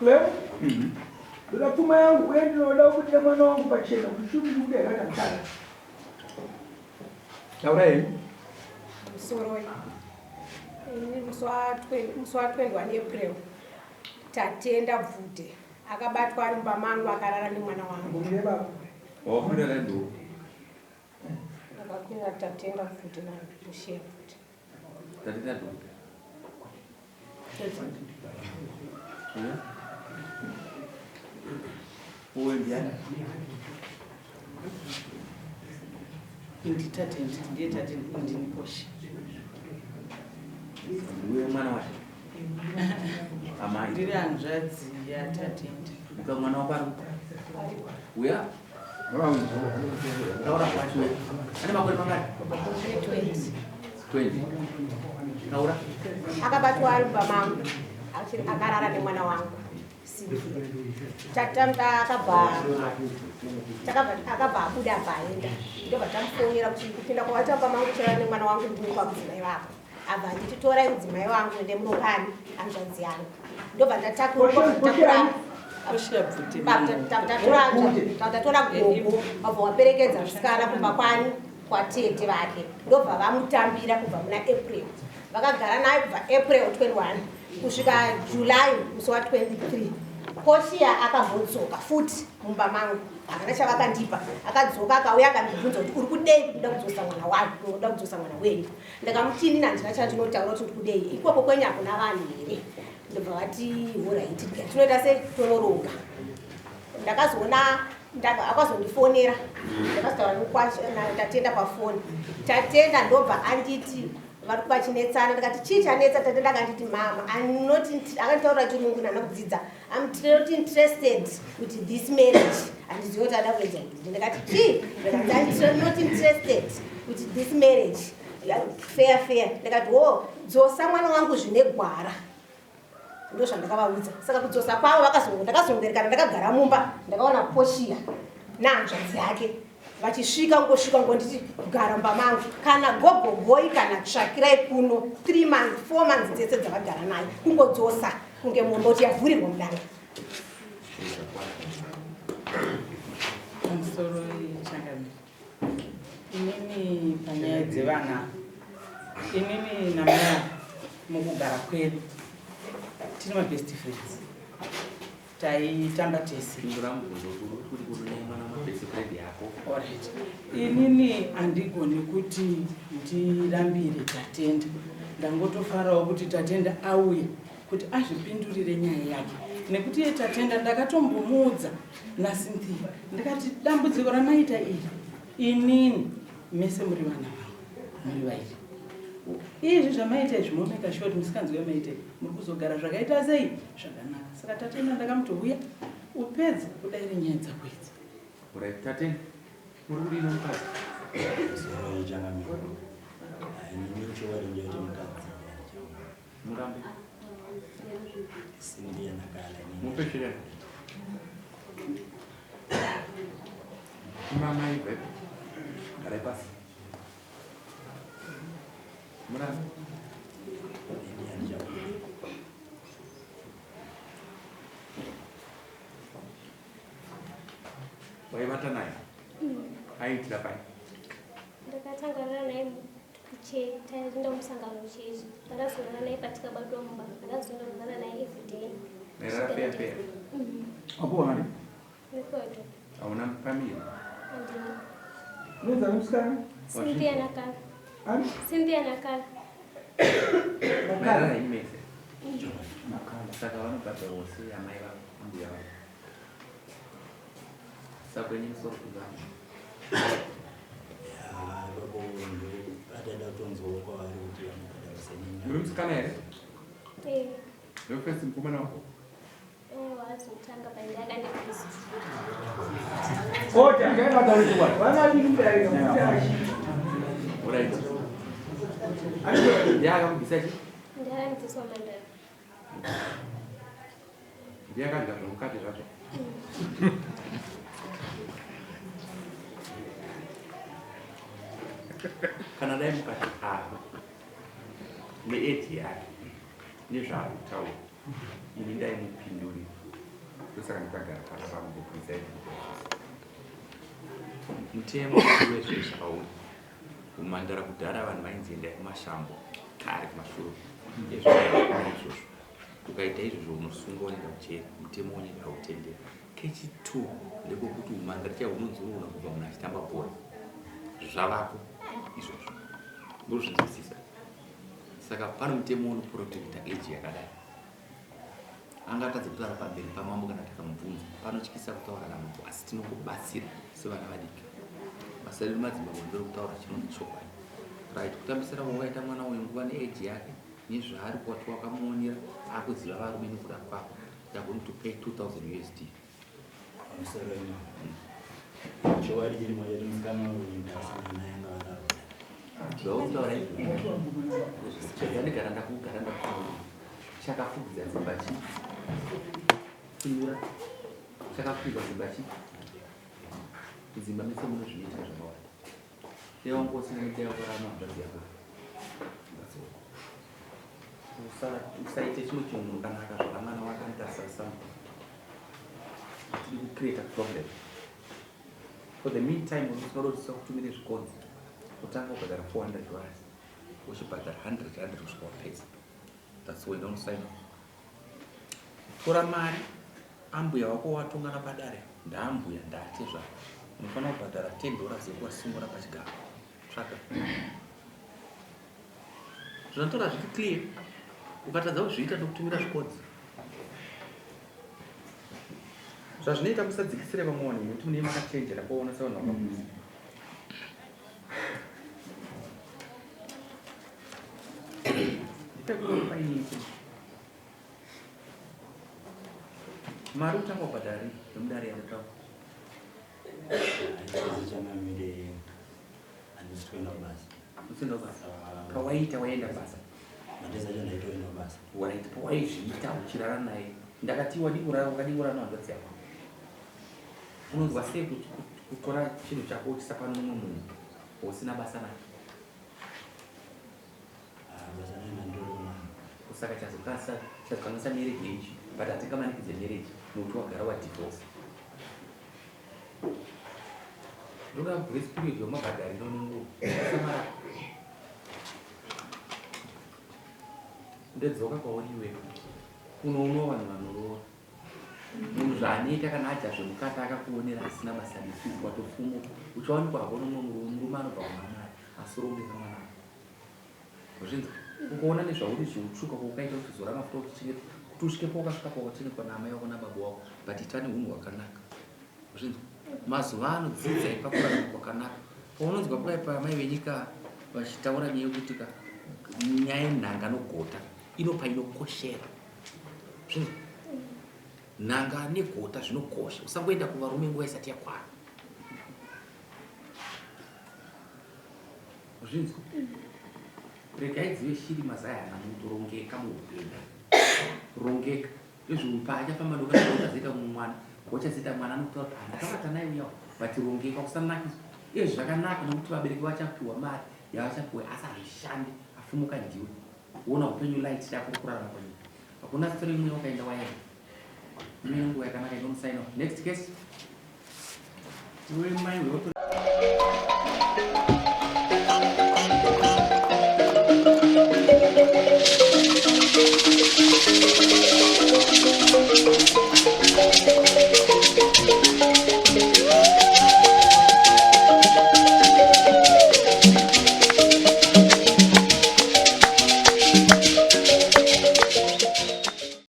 Clear? Unapuma yangu wewe unaona kuti mwana wangu pachena kushughuli kule hata mtana. Taura hii. Soroi. Ini mswatwe wa April. Tatenda vute. Akabatwa ari mbamangu akarara ni mwana wangu. Ngire baba. Ofuna lendo. Akakwira tatenda vute na kushia vute. Tatenda vute. Uwe mbiana. Inditatend, ndiye tatend indiniposha. Uwe mwana wapi? Amai. Ndiri hanzvadzi yatatend. Muka mwana waparu. Uya? Taura kwacho. Ane makore mangani? 20. Taura? Akabatwa ari mbamangu. Akarara ni mwana wangu. Tatamta akabva abuda aenda ndobva tamufonera kuti kupinda kwawatamba mangu chera nemwana wangu ndini kwamudzimai wako abva ndititorai mudzimai wangu ende munokani hanzvadzi yangu ndobva tatora gogo wabva waperekedza musikana kumba kwani kwatete vake ndobva vamutambira kubva muna April vakagara naye kubva April 21 kusvika July musi wa 23 Koshia akambodzoka futi mumba mangu akana chavakandipa akadzoka akauya akandibvunza kuti uri kudei kuda kudzosa mwana wako unoda kudzosa mwana wenyu ndakamutini nandina chandinotaura kuti uri kudei ikoko kwenyu hakuna vanhu here ndobva vati oraiti tinoita se tonoroga ndakazoona akazondifonera ndakazotaura tatenda pafoni tatenda ndobva anditi vari vachinetsana ndikati chii chanetsa tatenda akanditi mama akanditaurira chirungu nana kudzidza I'm not interested with this marriage handizivi kuti ada kuedza izvi ndikati chii I'm not interested with this marriage fair ndikati ho dzosa mwana wangu zvine gwara ndo zvandakavaudza saka kudzosa kwavo ndakazongoverekana ndakagara mumba ndakaona Poshia nahanzvadzi yake vachisvika ngonditi kugara mumba mangu kana gogogoi kana tsvakirai kuno 3 months 4 months dzese dzavagara naye kungodzosa kunge mombe kuti yavhurirwa mudanga pamusoro changani inini panyaya dzevana inini namaya mukugara kwedu tine mabest friends taitamba tese inini handigoni kuti ndirambire tatenda ndangotofarawo kuti tatenda auye kuti azvipindurire nyaya yake nekuti tatenda ndakatombomuudza naCynthia ndikati dambudziko ramaita iri inini mese muri vana vangu muri vairi izvi zvamaita izvi momeka shoti musikanzwi yamaita muri kuzogara zvakaita sei zvakanaka saka tatenda ndakamutohuya upedze kudaire nyaya dzako idzi Right, tatenda uri kudini mukadzi murambe mupeshera mamai bebe garai pasi murambe waivata naye aitira pai ndakatangana naye taenda musangano chechi ndakazongana naye patikabatwa mumba ndakazongana naye everyday nairafeafea Apo hari? Reporter. hauna family Neza musikana? Cynthia nakala. Ani? Cynthia nakala. nakala imese Nakala. saka vanobata wose amai vavo mbuya vavo sakwenye musoro kuzama muri musikana here ndofesi mukomana wako wazotanga paindakandibvisa Oja, ngaenda tauri kwa. Wana nyumba hiyo. Alright. Yakamubvisa chi? ndakandibviswa mandara Ndiyakadya zvomukati zvacho. Kana dai mukati apa neeti yake nezvaakutaura ini dai mupinduri ndosaka ndakagara parambopreside mutemo wezvinhu zvakauri humhandara kudhara vanhu vainziendai kumashambo kare kumashure izvozvo ukaita izvozvo unosungwa unyika kuchera mutemo unyika utendera. Kechi 2 ndekwokuti humhandara chahunonzoroona kubva munhu achitamba bhora zvavako izvozvo ndozvinzwisisa. Saka pano mutemo unoprotecta age yakadai. Angatadza kutaura pamberi pamambo kana takamubvunza panotyisa kutaura namambo asi tinongobatsira sevana vadiki. Basa redu madzimbabwe nderokutaura chinonzi chokwadi. Right, kutambisira waita mwana uyu nguva neage yake nezvaari kwati wakamuonera akuziva varume nekuda kwako you're going to pay 2000 USD. Chokwadi chiri mwayedu musikana uyu ndasangana naye ngavadaro. Zvokutaura izvozvo chezvandigara ndakugara ndakutaura chakafukidza dzimba chi kunyura chakafukidza dzimba chi kudzimba mese munozviita zvakawanda yewangosina ita yakurama hanzvadzi yako usaite chimwe chinhu mukanaka zvakamwana wakaita sasama tiri kucreate problem. For the meantime unosingarodisa kutumire zvikonzi kutanga kubhadhara $400 uchibhadhara $100 kusvika wapedza. That's why don't sign up. Tora mari ambuya wako watongana padare ndaambuya ndate zvako unofanira kubhadhara $10 yekuwasimbura pachigaro tsvaka zvinotora zviti clear. Ukatadza kuzviita ndokutumira zvikodzi zvazvinoita musadzikisire vamwe vanhu nekuti mune makachenjera kwaona sevanhu vakamuzi. Ndipekuropainiki mari utanga kubhadhari nemudare yandataura Chamamire handisi kuenda basa. usienda basa pawaita waenda basa Mandesa chandaitoenda basa. waraita pawaizviita uchirara naye ndakati wakadiurana hanzvadzi yako unonzwa sei kutora chinhu chako uchisa pano mumwe munhu usina basa naye Basa naenda ndorona. kusaka chazokanisa marriage age but hatingamanikidze marriage nokuti wagara wadivorce. Ndoda grace period yomabhadhari inonungu samara ndedzoka kwauriwe kunounwa vanhu vanorova munhu zvaanoita kana aja zvemukata akakuonera asina basa nefizi watofumuka uchawanikwa hako nomwe murume anobva kumamai asorongesa mwana zvinzi ukaona nezvauri zviutsvuka kwaukaita kuti zora mafuta kuti usvikepo wakasvika kwauchengetwa naamai wako nababa wako but itane unhu hwakanaka zvinzi mazuva ano dzidzai pakurarama kwakanaka. Paunonzwa pamai venyika vachitaura nyaya yekuti nyaya yenhanga nogota inopa inokoshera zvinzi nhanga negota zvinokosha. Usangoenda kuvarume nguva isati yakwana zvinzi regai dzive shiri mazayana mutorongeka muupenyu rongeka izvo paachafamba ndokazoita mumwana gochazoita mwana anotaura kuti handakavata naye uyawo vatirongeka kusanakiswa izvo zvakanaka nokuti vabereki vachapiwa mari yavachapiwa asi hazvishande afumuka ndiwe uona upenyu light yako kurarama kwanyika hakuna story imwe wakaenda waenda imwe nguva yakanaka inomusaina. Next case iwe mai weoto